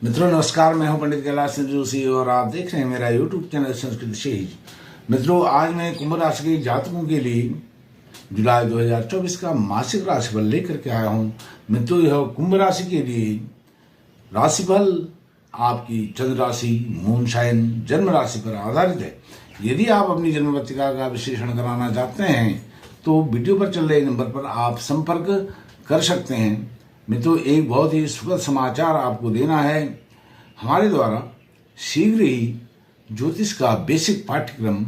मित्रों नमस्कार, मैं हूं पंडित कैलाश चंद्र जोशी और आप देख रहे हैं मेरा यूट्यूब चैनल संस्कृत शेज। मित्रों आज मैं कुंभ राशि के जातकों के लिए जुलाई 2024 का मासिक राशिफल लेकर के आया हूं। मित्रों यह कुंभ राशि के लिए राशिफल आपकी चंद्र राशि मून साइन जन्म राशि पर आधारित है। यदि आप अपनी जन्म पत्रिका का विश्लेषण कराना चाहते हैं तो वीडियो पर चल रहे नंबर पर आप संपर्क कर सकते हैं। मित्रों एक बहुत ही सुखद समाचार आपको देना है। हमारे द्वारा शीघ्र ही ज्योतिष का बेसिक पाठ्यक्रम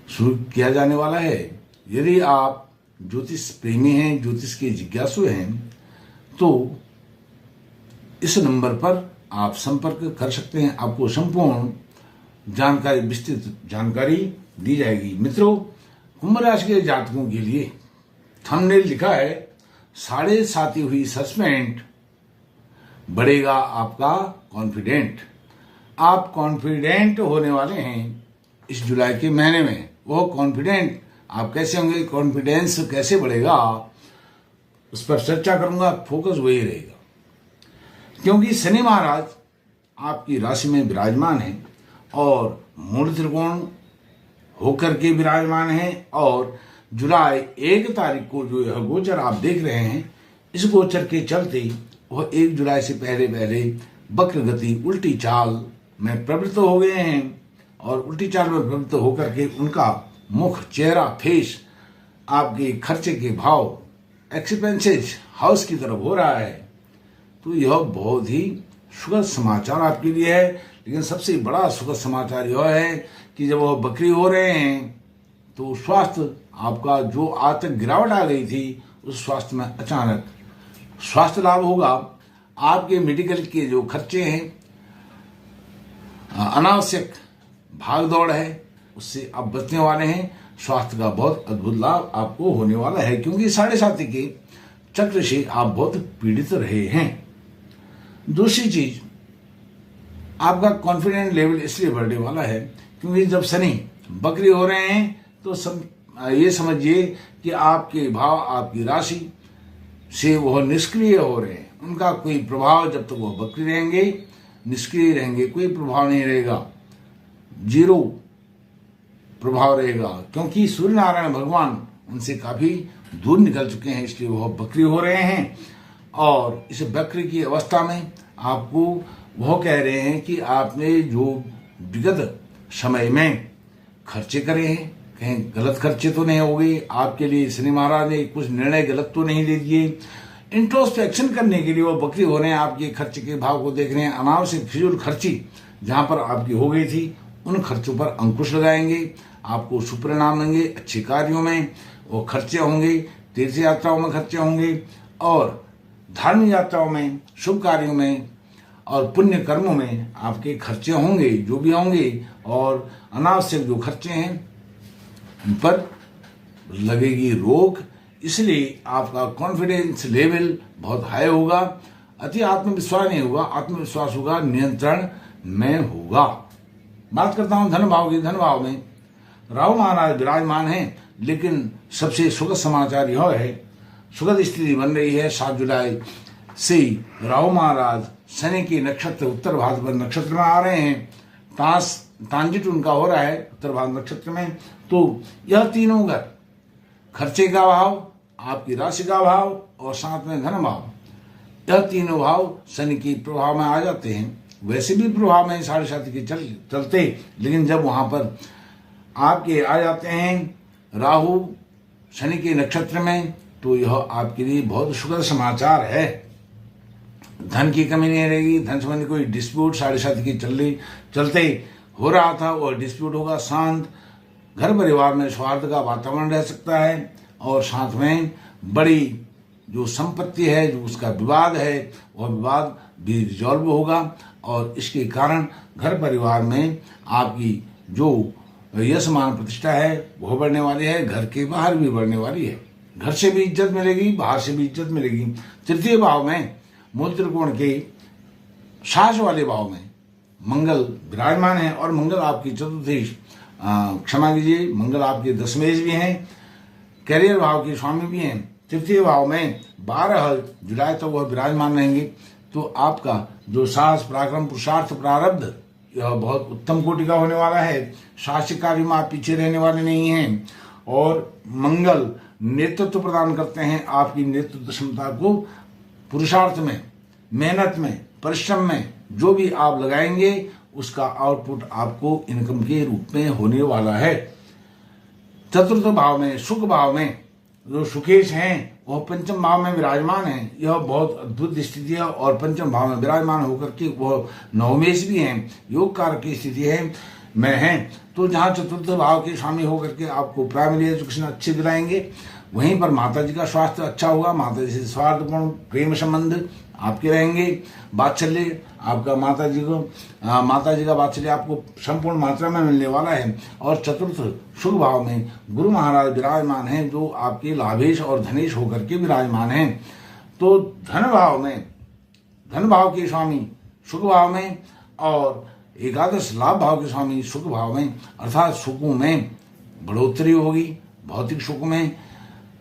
शुरू किया जाने वाला है। यदि आप ज्योतिष प्रेमी हैं, ज्योतिष के जिज्ञासु हैं तो इस नंबर पर आप संपर्क कर सकते हैं। आपको संपूर्ण जानकारी, विस्तृत जानकारी दी जाएगी। मित्रों कुंभ राशि के जातकों के लिए थंबनेल लिखा है 7.5 हुई सस्पेंड, बढ़ेगा आपका कॉन्फिडेंट। आप कॉन्फिडेंट होने वाले हैं इस जुलाई के महीने में। वो कॉन्फिडेंट आप कैसे होंगे, कॉन्फिडेंस कैसे बढ़ेगा, उस पर चर्चा करूंगा। फोकस वही रहेगा क्योंकि शनि महाराज आपकी राशि में विराजमान है और मूल त्रिकोण होकर के विराजमान है। और जुलाई 1 तारीख को जो यह गोचर आप देख रहे हैं, इस गोचर के चलते वह 1 जुलाई से पहले वक्र गति उल्टी चाल में प्रवृत्त हो गए हैं और उल्टी चाल में प्रवृत्त होकर के उनका मुख, चेहरा, फेस आपके खर्चे के भाव, एक्सपेंसेज हाउस की तरफ हो रहा है। तो यह बहुत ही सुखद समाचार आपके लिए है। लेकिन सबसे बड़ा सुखद समाचार यह है कि जब वह बकरी हो रहे हैं तो स्वास्थ्य आपका जो आज तक गिरावट आ गई थी उस स्वास्थ्य में अचानक स्वास्थ्य लाभ होगा। आपके मेडिकल के जो खर्चे हैं, अनावश्यक भाग दौड़ है, उससे आप बचने वाले हैं। स्वास्थ्य का बहुत अद्भुत लाभ आपको होने वाला है क्योंकि 7.5 के चक्र से आप बहुत पीड़ित रहे हैं। दूसरी चीज, आपका कॉन्फिडेंस लेवल इसलिए बढ़ने वाला है क्योंकि जब शनि बकरी हो रहे हैं तो ये समझिए कि आपके भाव, आपकी राशि से वह निष्क्रिय हो रहे हैं। उनका कोई प्रभाव, जब तक वह बकरी रहेंगे, निष्क्रिय रहेंगे, कोई प्रभाव नहीं रहेगा, जीरो प्रभाव रहेगा क्योंकि सूर्य नारायण भगवान उनसे काफी दूर निकल चुके हैं, इसलिए वह बकरी हो रहे हैं। और इस बकरी की अवस्था में आपको वह कह रहे हैं कि आपने जो विगत समय में खर्चे करे हैं, कहीं गलत खर्चे तो नहीं हो गए आपके लिए। शनि महाराज ने कुछ निर्णय गलत तो नहीं ले दिए। इंट्रोस्पेक्शन करने के लिए वो बकरी हो रहे हैं, आपके खर्चे के भाव को देख रहे हैं। अनावश्यक फिजूल खर्ची जहां पर आपकी हो गई थी उन खर्चों पर अंकुश लगाएंगे, आपको सुपरिणाम देंगे। अच्छे कार्यों में वो खर्चे होंगे, तीर्थ यात्राओं में खर्चे होंगे और धार्मिक यात्राओं में, शुभ कार्यों में और पुण्य कर्मों में आपके खर्चे होंगे, जो भी होंगे। और अनावश्यक जो खर्चे हैं उन पर लगेगी रोक, इसलिए आपका कॉन्फिडेंस लेवल बहुत हाई होगा। अति आत्मविश्वास नहीं होगा, आत्मविश्वास होगा, नियंत्रण में होगा। बात करता हूं धन भाव की। धन भाव में राहु महाराज विराजमान हैं, लेकिन सबसे सुखद समाचार यह है, सुखद स्थिति बन रही है 7 जुलाई से राहु महाराज शनि के नक्षत्र उत्तर भाद्रपद नक्षत्र में आ रहे हैं। ट्रांजिट उनका हो रहा है उत्तर भाद्रपद नक्षत्र में। तो यह तीनों घर, खर्चे का भाव, आपकी राशि का भाव और साथ में धन भाव, यह तीनों भाव शनि के प्रभाव में आ जाते हैं। वैसे भी प्रभाव में 7.5 के चलते, लेकिन जब वहां पर आपके आ जाते हैं राहु शनि के नक्षत्र में तो यह आपके लिए बहुत सुखद समाचार है। धन की कमी नहीं रहेगी। धन संबंधी कोई डिस्प्यूट 7.5 के चलते हो रहा था वह डिस्प्यूट होगा, शांत। घर परिवार में सौहार्द का वातावरण रह सकता है और साथ में बड़ी जो संपत्ति है, जो उसका विवाद है, वह विवाद भी रिजॉल्व होगा और इसके कारण घर परिवार में आपकी जो यश मान प्रतिष्ठा है वह बढ़ने वाली है। घर के बाहर भी बढ़ने वाली है। घर से भी इज्जत मिलेगी, बाहर से भी इज्जत मिलेगी। तृतीय भाव में मूल त्रिकोण के साहस वाले भाव में मंगल विराजमान है और मंगल आपकी चतुर्थी, क्षमा कीजिए, मंगल आपके दशमेश भी हैं, कैरियर भाव के स्वामी भी हैं। तृतीय भाव में 12 जुलाई तक वह विराजमान रहेंगे। तो आपका जो साहस पराक्रम पुरुषार्थ प्रारब्ध यह बहुत उत्तम कोटि का होने वाला है। शासकीय कार्य में आप पीछे रहने वाले नहीं हैं। और मंगल नेतृत्व प्रदान करते हैं, आपकी नेतृत्व क्षमता को पुरुषार्थ में, मेहनत में, परिश्रम में जो भी आप लगाएंगे उसका आउटपुट आपको इनकम के रूप में होने वाला है। चतुर्थ भाव में, सुख भाव में जो सुकेश हैं वह पंचम भाव में विराजमान है। यह बहुत अद्भुत स्थिति है और पंचम भाव में विराजमान होकर के वह नवमेश भी हैं, योग कारक की स्थिति है में है। तो जहाँ चतुर्थ भाव के स्वामी होकर के आपको प्राइमरी एजुकेशन अच्छे दिलाएंगे, वहीं पर माता जी का स्वास्थ्य अच्छा होगा। माता जी से स्वार्थपूर्ण प्रेम संबंध आपके रहेंगे। वात्सल्य आपका माता जी का वात्सल्य आपको संपूर्ण मात्रा में मिलने वाला है। और चतुर्थ शुभ भाव में गुरु महाराज विराजमान हैं, जो आपके लाभेश और धनेश होकर के विराजमान हैं। तो धन भाव के स्वामी सुख भाव में और एकादश लाभ भाव के स्वामी सुख भाव में, अर्थात सुखों में बढ़ोतरी होगी। भौतिक सुख में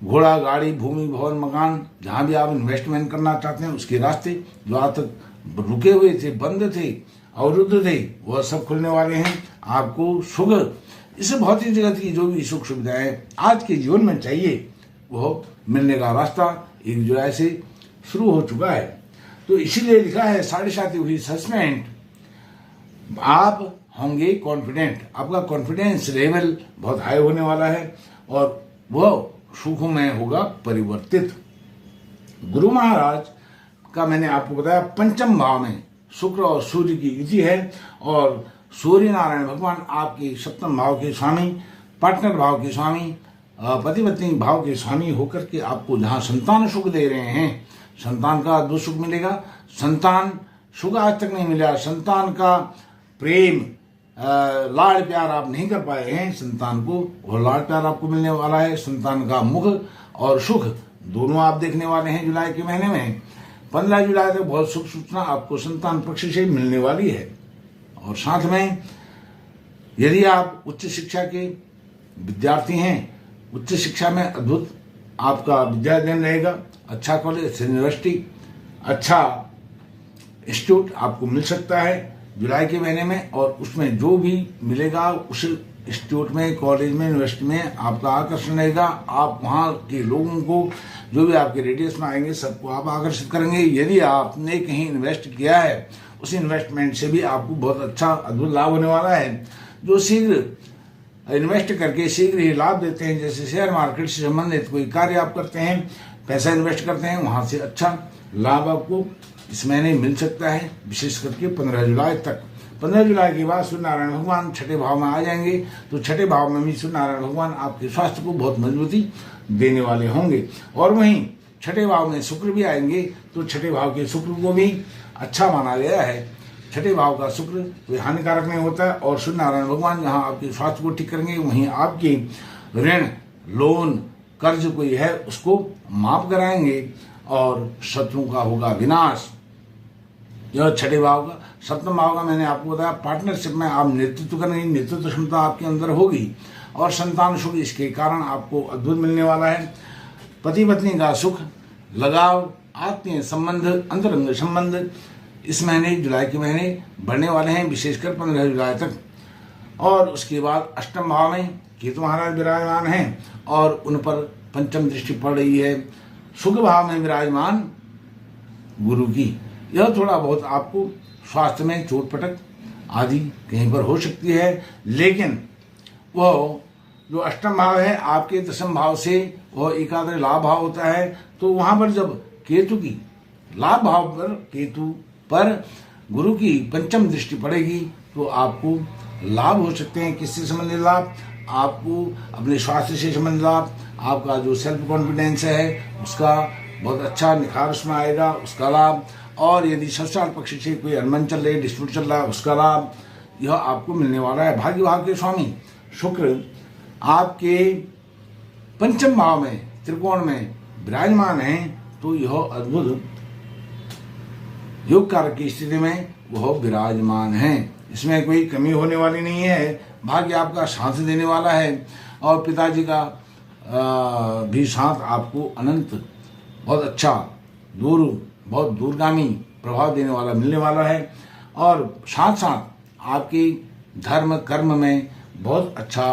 घोड़ा, गाड़ी, भूमि, भवन, मकान, जहां भी आप इन्वेस्टमेंट करना चाहते हैं उसके रास्ते जो आज तक रुके हुए थे, बंद थे, अवरुद्ध थे, वह सब खुलने वाले हैं। आपको सुख, इस भौतिक जगत की जो भी सुख सुविधाएं आज के जीवन में चाहिए वह मिलने का रास्ता 1 जुलाई से शुरू हो चुका है। तो इसीलिए लिखा है 7.5 हुई सस्पेंड, आप होंगे कॉन्फिडेंट, आपका कॉन्फिडेंस लेवल बहुत हाई होने वाला है और वह सुखों में होगा परिवर्तित। गुरु महाराज का मैंने आपको बताया पंचम भाव में शुक्र और सूर्य की युति है और सूर्य नारायण भगवान आपके सप्तम भाव के स्वामी, पार्टनर भाव के स्वामी, पति पत्नी भाव के स्वामी होकर के आपको जहां संतान सुख दे रहे हैं, संतान का अद्भुत सुख मिलेगा। संतान सुख आज तक नहीं मिला, संतान का प्रेम लाड़ प्यार आप नहीं कर पाए हैं संतान को, और लाड़ प्यार आपको मिलने वाला है। संतान का मुख और सुख दोनों आप देखने वाले हैं जुलाई के महीने में। 15 जुलाई तक बहुत सुख सूचना आपको संतान पक्ष से मिलने वाली है। और साथ में यदि आप उच्च शिक्षा के विद्यार्थी हैं, उच्च शिक्षा में अद्भुत आपका विद्याध्ययन रहेगा। अच्छा कॉलेज, अच्छी यूनिवर्सिटी, अच्छा इंस्टीट्यूट आपको मिल सकता है जुलाई के महीने में। और उसमें जो भी मिलेगा उस इंस्टीट्यूट में, कॉलेज में, यूनिवर्सिटी में आपका आकर्षण रहेगा। आप वहाँ के लोगों को, जो भी आपके रेडियस में आएंगे, सबको आप आकर्षित करेंगे। यदि आपने कहीं इन्वेस्ट किया है, उस इन्वेस्टमेंट से भी आपको बहुत अच्छा अद्भुत लाभ होने वाला है। जो शीघ्र इन्वेस्ट करके शीघ्र ही लाभ देते हैं, जैसे शेयर मार्केट से संबंधित कोई कार्य आप करते हैं, पैसा इन्वेस्ट करते हैं, वहां से अच्छा लाभ आपको इस महीने मिल सकता है, विशेष करके 15 जुलाई तक। 15 जुलाई के बाद सूर्य नारायण भगवान छठे भाव में आ जाएंगे, तो छठे भाव में भी सूर्य नारायण भगवान आपके स्वास्थ्य को बहुत मजबूती देने वाले होंगे। और वहीं छठे भाव में शुक्र भी आएंगे, तो छठे भाव के शुक्र को भी अच्छा माना गया है। छठे भाव का शुक्र कोई हानिकारक नहीं होता है। और सूर्य नारायण भगवान जहाँ आपके स्वास्थ्य को ठीक करेंगे, वहीं आपकी ऋण, लोन, कर्ज कोई है उसको माफ कराएंगे और शत्रुओं का होगा विनाश। यह छठे भाव का। सप्तम भाव का मैंने आपको बताया पार्टनरशिप में आप नेतृत्व करेंगे, नेतृत्व क्षमता आपके अंदर होगी और संतान सुख इसके कारण आपको अद्भुत मिलने वाला है। पति पत्नी का सुख, लगाव, आत्मीय संबंध, अंतरंग संबंध इस महीने जुलाई के महीने बढ़ने वाले हैं, विशेषकर 15 जुलाई तक। और उसके बाद अष्टम भाव में केतु महाराज विराजमान हैं और उन पर पंचम दृष्टि पड़ रही है। शुभ भाव में विराजमान गुरु की, यह थोड़ा बहुत आपको स्वास्थ्य में चोट पटक आदि कहीं पर हो सकती है, लेकिन वह जो अष्टम भाव है आपके दशम भाव से वह एकादश लाभ भाव होता है। तो वहां पर जब केतु की लाभ भाव पर, केतु पर गुरु की पंचम दृष्टि पड़ेगी, तो आपको लाभ हो सकते हैं। किससे संबंधित लाभ? आपको अपने स्वास्थ्य से संबंधित लाभ, आपका जो सेल्फ कॉन्फिडेंस है उसका बहुत अच्छा निखार उसमें आएगा, उसका लाभ। और यदि ससुराल पक्ष से कोई अनबन चल रही है, डिस्प्यूट चल रहा है, उसका लाभ यह आपको मिलने वाला है। भाग्य भाव के स्वामी शुक्र आपके पंचम भाव में त्रिकोण में विराजमान है, तो यह अद्भुत योग कारक की स्थिति में वह विराजमान है। इसमें कोई कमी होने वाली नहीं है। भाग्य आपका साथ देने वाला है और पिताजी का भी साथ आपको अनंत बहुत अच्छा बहुत दूरगामी प्रभाव देने वाला मिलने वाला है। और साथ साथ आपकी धर्म कर्म में बहुत अच्छा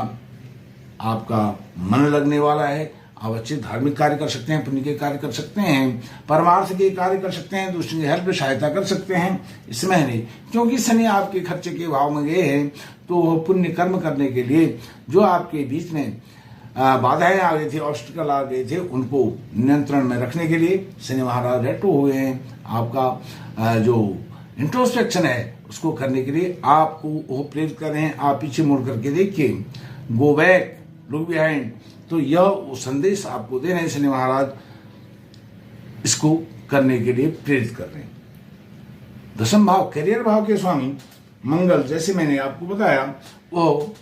आपका मन लगने वाला है। आप अच्छे धार्मिक कार्य कर सकते हैं, पुण्य के कार्य कर सकते हैं, परमार्थ के कार्य कर सकते हैं, दूसरे की हेल्प सहायता कर सकते हैं इस महीने। क्योंकि शनि आपके खर्चे के भाव में गए हैं, तो वो पुण्य कर्म करने के लिए जो आपके बीच में बाधाएं आ गई थी, ऑब्स्टिकल आ गए थे, उनको नियंत्रण में रखने के लिए शनि महाराज रेट्रो हुए हैं। आपका जो इंट्रोस्पेक्शन है उसको करने के लिए आपको वो प्रेरित कर रहे हैं। आप पीछे मुड़ करके देखिए, गो बैक, लुक बिहाइंड। तो यह वो संदेश आपको दे रहे हैं शनि महाराज, इसको करने के लिए प्रेरित कर रहे हैं। दशम भाव, करियर भाव के स्वामी मंगल, जैसे मैंने आपको बताया, वो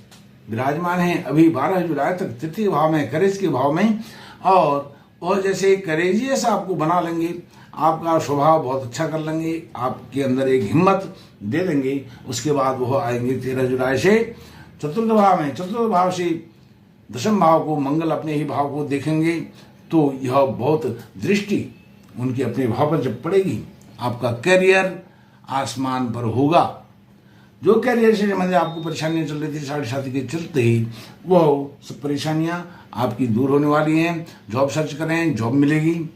विराजमान है अभी 12 जुलाई तक तृतीय भाव में, करेज के भाव में। और जैसे करेजियस आपको बना लेंगे, आपका स्वभाव बहुत अच्छा कर लेंगे, आपके अंदर एक हिम्मत दे देंगे। उसके बाद वो आएंगे 13 जुलाई से चतुर्थ भाव में। चतुर्थ भाव से दशम भाव को मंगल अपने ही भाव को देखेंगे, तो यह बहुत दृष्टि उनके अपने भाव पर जब पड़ेगी, आपका करियर आसमान पर होगा। जो करियर से संबंधित आपको परेशानियां चल रही थी 7.5 के चलते ही, वो सब परेशानियां आपकी दूर होने वाली हैं। जॉब सर्च करें, जॉब मिलेगी,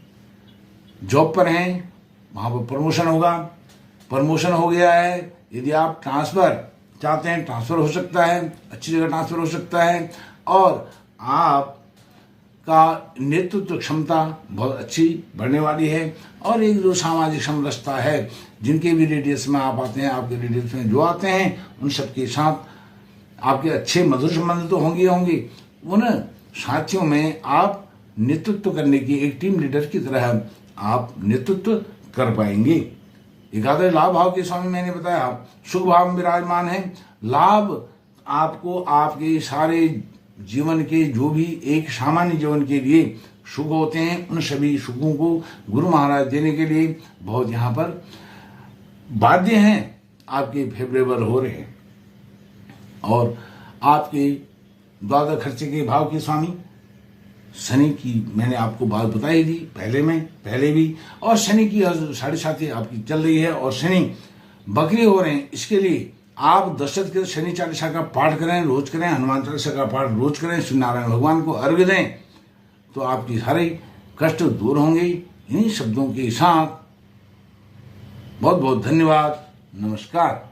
जॉब पर हैं वहां पर प्रमोशन होगा, प्रमोशन हो गया है। यदि आप ट्रांसफर चाहते हैं, ट्रांसफर हो सकता है, अच्छी जगह ट्रांसफर हो सकता है। और आपका नेतृत्व क्षमता बहुत अच्छी बढ़ने वाली है। और एक जो सामाजिक समरसता है, जिनके भी रेडियस में आप आते हैं, आपके रेडियस में जो आते हैं, उन सबके साथ आपके अच्छे मधुर संबंध तो होंगे। उन साथियों में आप नेतृत्व करने की, एक टीम लीडर की तरह आप नेतृत्व कर पाएंगे। एकादश लाभ भाव के स्वामी मैंने बताया सुख भाव में विराजमान है। लाभ आपको आपके सारे जीवन के, जो भी एक सामान्य जीवन के लिए सुख होते हैं, उन सभी सुखों को गुरु महाराज देने के लिए बहुत यहाँ पर बाध्य हैं, आपके फेवरेबल हो रहे हैं। और आपके द्वादश खर्चे के भाव के स्वामी शनि की मैंने आपको बात बताई थी पहले भी। और शनि की 7.5 आपकी चल रही है और शनि बकरी हो रहे हैं। इसके लिए आप दशरथ के शनि चालीसा का पाठ करें, रोज करें, हनुमान चालीसा का पाठ रोज करें, श्री नारायण भगवान को अर्घ्य दें, तो आपकी सारे कष्ट दूर होंगे। इन्हीं शब्दों के साथ बहुत बहुत धन्यवाद, नमस्कार।